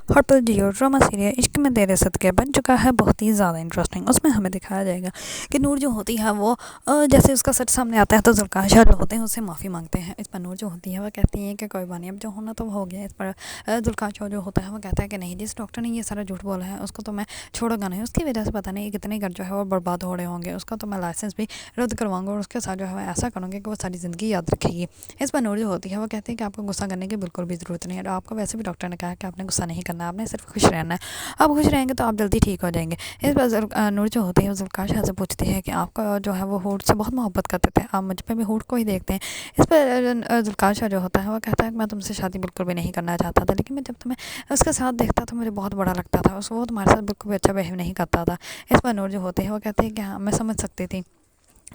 Hotel Jio drama serial عشق میں تیرے صدقے بن چکا ہے بہت ہی زیادہ انٹرسٹنگ۔ اس میں ہمیں دکھایا جائے گا کہ نور جو ہوتی ہے وہ جیسے اس کا سچ سامنے آتا ہے تو ذوالقار شاہ جو ہوتے ہیں اس سے معافی مانگتے ہیں۔ اس پر نور جو ہوتی ہے وہ کہتی ہے کہ کوئی بات نہیں، اب جو ہونا تو ہو گیا۔ اس پر ذوالقار شاہ جو ہوتا ہے وہ کہتا ہے کہ نہیں، جس ڈاکٹر نے یہ سارا جھوٹ بولا ہے اس کو تو میں چھوڑوں گا نہیں، اس کی وجہ سے پتہ نہیں کتنے گھر جو ہے وہ برباد ہو رہے ہوں گے، اس کا تو میں لائسنس بھی رد کرواؤں گا اور اس کے ساتھ جو ہے ایسا کروں گا کہ وہ ساری زندگی یاد رکھے گی۔ اس پر نور جو ہوتی ہے وہ کہتی ہے کہ آپ کو غصہ کرنے کی بالکل بھی ضرورت نہیں ہے، اور آپ کو ویسے بھی ڈاکٹر نے کہا ہے کہ آپ نے غصہ نہیں کرنا، آپ نے صرف خوش رہنا ہے، آپ خوش رہیں گے تو آپ جلدی ٹھیک ہو جائیں گے۔ اس پر نور جو ہوتی ہے وہ ذوالقار شاہ سے پوچھتی ہے کہ آپ کا جو ہے وہ ہور سے بہت محبت کرتے تھے، آپ مجھ پہ بھی ہور کو ہی دیکھتے ہیں۔ اس پر ذوالقار شاہ جو ہوتا ہے وہ کہتا ہے کہ میں تم سے شادی بالکل بھی نہیں کرنا چاہتا تھا، لیکن میں جب تمہیں اس کے ساتھ دیکھتا تو مجھے بہت بڑا لگتا تھا، وہ تمہارے ساتھ بالکل بھی اچھا بہیو نہیں کرتا تھا۔ اس پر نور جو ہوتی ہے وہ کہتی ہے کہ ہاں میں سمجھ سکتی تھی،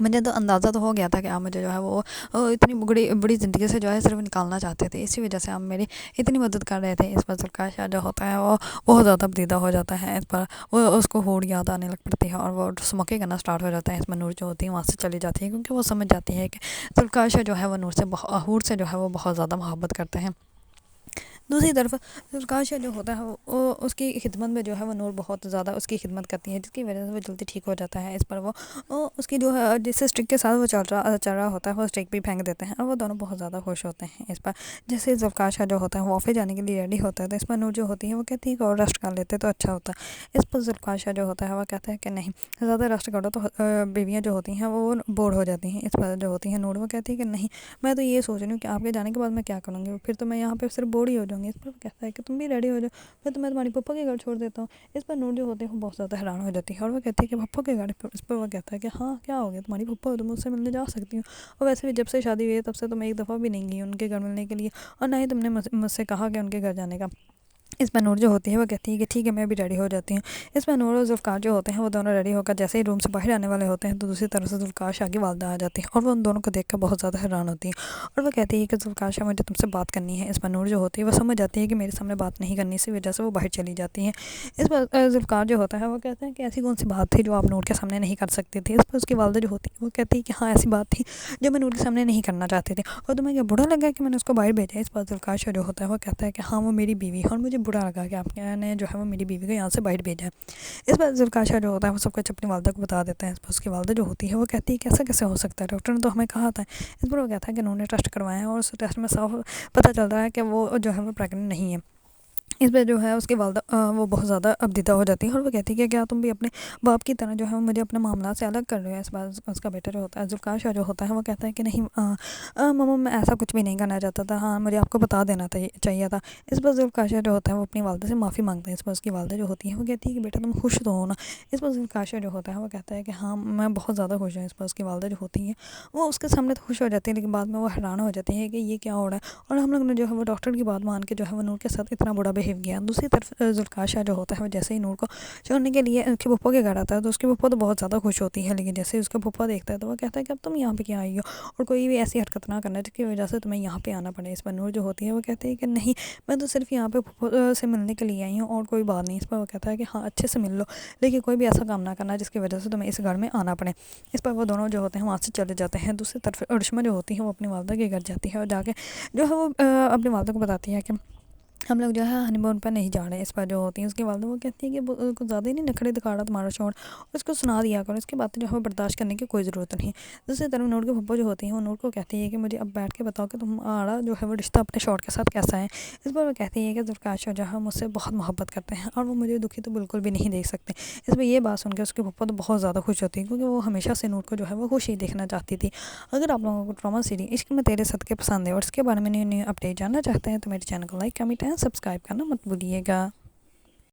مجھے تو اندازہ تو ہو گیا تھا کہ آپ مجھے جو ہے وہ اتنی بڑی زندگی سے جو ہے صرف نکالنا چاہتے تھے، اسی وجہ سے آپ میری اتنی مدد کر رہے تھے۔ اس پر ذوالقار شاہ جو ہوتا ہے وہ بہت زیادہ بدیدہ ہو جاتا ہے، اس پر وہ اس کو ہور یاد آنے لگ پڑتی ہے اور وہ اسموکنگ کرنا سٹارٹ ہو جاتا ہے۔ اس میں نور جو ہوتی ہے وہاں سے چلی جاتی ہے کیونکہ وہ سمجھ جاتی ہے کہ ذوالقار شاہ جو ہے وہ ہور سے جو ہے وہ بہت زیادہ محبت کرتے ہیں۔ دوسری طرف ذوالقار شاہ جو ہوتا ہے وہ اس کی خدمت میں جو ہے وہ نور بہت زیادہ اس کی خدمت کرتی ہے، جس کی وجہ سے وہ جلدی ٹھیک ہو جاتا ہے۔ اس پر وہ اس کی جو ہے جس اسٹک کے ساتھ وہ چل رہا ہوتا ہے وہ اسٹک بھی پھینک دیتے ہیں اور وہ دونوں بہت زیادہ خوش ہوتے ہیں۔ اس پر جیسے ذوالقار شاہ جو ہوتا ہے وہ آفس جانے کے لیے ریڈی ہوتا ہے تو اس پر نور جو ہوتی ہے وہ کہتی ہے کہ اور ریسٹ کر لیتے تو اچھا ہوتا ہے۔ اس پر ذوالقار شاہ جو ہوتا ہے وہ کہتا ہے کہ نہیں، زیادہ ریسٹ کرو تو بیویاں جو ہوتی ہیں وہ بور ہو جاتی ہیں۔ اس پر جو ہوتی ہیں نور وہ کہتی ہے کہ نہیں، میں تو یہ سوچ رہی ہوں کہ آپ کے جانے کے بعد میں کیا کروں گی، پھر تو میں یہاں پہ صرف بور ہی ہو جاؤں گی۔ اس پر وہ کہتا ہے کہ تم بھی ریڈی ہو جاؤ، پھر تو میں تمہاری پھپھو کے گھر چھوڑ دیتا ہوں۔ اس پر نور جو ہوتی ہے وہ بہت زیادہ حیران ہو جاتی ہے اور وہ کہتی ہے کہ پھپھو کے گھر؟ اس پر وہ کہتا ہے کہ ہاں کیا ہو گیا، تمہاری پھپھو ہے، تم اس سے ملنے جا سکتی ہو، اور ویسے بھی جب سے شادی ہوئی ہے تب سے تم ایک دفعہ بھی نہیں گئی ان کے گھر ملنے کے لیے، اور نہ ہی تم نے مجھ سے کہا کہ ان کے گھر جانے کا۔ اس پر نور جو ہوتی ہے وہ کہتی ہے کہ ٹھیک ہے میں بھی ریڈی ہو جاتی ہوں۔ اس پر نور اور ذوالقار جو ہوتے ہیں وہ دونوں ریڈی ہو کر جیسے ہی روم سے باہر آنے والے ہوتے ہیں تو دوسری طرف سے ذوالقار شاہ کی والدہ آ جاتی ہے اور وہ ان دونوں کو دیکھ کر بہت زیادہ حیران ہوتی ہیں اور وہ کہتی ہے کہ ذوالقار شاہ مجھے تم سے بات کرنی ہے۔ اس پر نور جو ہوتی ہے وہ سمجھ جاتی ہے کہ میرے سامنے بات نہیں کرنی، اسی وجہ سے وہ باہر چلی جاتی ہیں۔ اس پر ذوالقار جو ہوتا ہے وہ کہتا ہے کہ ایسی کون سی بات تھی جو آپ نور کے سامنے نہیں کر سکتی تھی۔ اس پر اس کی والدہ جو ہوتی ہے وہ کہتی ہے کہ ہاں ایسی بات تھی جو میں نور کے سامنے نہیں کرنا چاہتی تھی، اور تمہیں کیا برا لگا کہ میں نے اس کو باہر بھیجا؟ اس پر ذوالقار شاہ جو ہوتا ہے وہ کہتا ہے کہ ہاں وہ میری بیوی ہے اور مجھے برا لگا کہ آپ نے جو ہے وہ میری بیوی کو یہاں سے باہر بھیجا ہے۔ اس پر ذوالقار شاہ جو ہوتا ہے وہ سب کچھ اپنی والدہ کو بتا دیتا ہے۔ اس پر اس کی والدہ جو ہوتی ہے وہ کہتی ہے کہ ایسا کیسے ہو سکتا ہے، ڈاکٹر نے تو ہمیں کہا تھا۔ اس پر وہ کہتا ہے کہ انہوں نے ٹیسٹ کروایا ہے اور اس ٹیسٹ میں صاف پتہ چل رہا ہے کہ وہ جو ہے وہ پریگننٹ نہیں ہے۔ اس پہ جو ہے اس کی والدہ وہ بہت زیادہ ابدیدہ ہو جاتی ہے اور وہ کہتی ہے کہ کیا تم بھی اپنے باپ کی طرح جو ہے مجھے اپنے معاملات سے الگ کر رہے ہو۔ اس بار اس کا بیٹا جو ہوتا ہے ذوالقار شاہ جو ہوتا ہے وہ کہتا ہے کہ نہیں ماما میں ایسا کچھ بھی نہیں کرنا چاہتا تھا، ہاں مجھے آپ کو بتا دینا چاہیے تھا۔ اس پر ذوالقار شاہ جو ہوتا ہے وہ اپنی والدہ سے معافی مانگتا ہے۔ اس پر اس کی والدہ جو ہوتی ہے وہ کہتی ہے کہ بیٹا تم خوش تو ہو نا۔ اس پر ذوالقار شاہ جو ہوتا ہے وہ کہتا ہے کہ ہاں میں بہت زیادہ خوش ہوں۔ اس پر اس کی والدہ جو ہوتی ہے وہ اس کے سامنے تو خوش ہو جاتی ہے لیکن بعد میں وہ حیران ہو جاتی ہے کہ یہ کیا ہو رہا ہے، اور ہم لوگ نے جو ہے وہ ڈاکٹر کی بات مان کے جو ہے وہ نور کے ساتھ اتنا برا بہیو کیا۔ دوسری طرف ذوالقار شاہ جو ہوتا ہے وہ جیسے ہی نور کو چھوڑنے کے لیے اس کے پھپھو کے گھر آتا ہے تو اس کی پھپھو تو بہت زیادہ خوش ہوتی ہے، لیکن جیسے ہی اس کا پھپھو دیکھتا ہے تو وہ کہتا ہے کہ اب تم یہاں پہ کیا آئی ہو اور کوئی بھی ایسی حرکت نہ کرنا جس کی وجہ سے تمہیں یہاں پہ آنا پڑے۔ اس پر نور جو ہوتی ہے وہ کہتی ہے کہ نہیں، میں تو صرف یہاں پہ پھپھو سے ملنے کے لیے آئی ہوں اور کوئی بات نہیں۔ اس پر وہ کہتا ہے کہ ہاں اچھے سے مل لو، لیکن کوئی بھی ایسا کام نہ کرنا جس کی وجہ سے تمہیں اس گھر میں آنا پڑے۔ اس پر وہ دونوں جو ہوتے ہیں وہاں سے چلے جاتے ہیں۔ دوسری طرف ارشما جو ہوتی ہے وہ اپنی والدہ کے گھر جاتی ہے اور جا کے جو ہے وہ اپنی والدہ کو بتاتی ہے کہ ہم لوگ جو ہے ہنی مون پر نہیں جا رہے۔ اس پر جو ہوتی ہیں اس کی والدہ وہ کہتی ہے کہ کچھ زیادہ ہی نہیں نخرے دکھا رہا تمہارا شوہر، اس کو سنا دیا کرو، اس کی باتیں جو ہے برداشت کرنے کی کوئی ضرورت نہیں۔ دوسری طرف نور کے پھپھو جو ہوتی ہیں وہ نور کو کہتی ہے کہ مجھے اب بیٹھ کے بتاؤ کہ تمہارا جو ہے وہ رشتہ اپنے شوہر کے ساتھ کیسا ہے۔ اس پر وہ کہتی ہے کہ ذوالقار شاہ جو ہے مجھ سے بہت محبت کرتے ہیں اور وہ مجھے دکھی تو بالکل بھی نہیں دیکھ سکتے۔ اس پر یہ بات سن کے اس کے پھپھو تو بہت زیادہ خوش ہوتی ہے کیونکہ وہ ہمیشہ سے نور کو جو ہے وہ خوش ہی دیکھنا چاہتی تھی۔ اگر آپ لوگوں کو ڈرامہ سیریز عشق میں تیرے صدقے پسند ہے اور اس کے بارے میں نیو اپڈیٹ جاننا چاہتے ہیں تو میرے چینل کو لائک کمنٹ اینڈ سبسکرائب کرنا مت بھولیے گا۔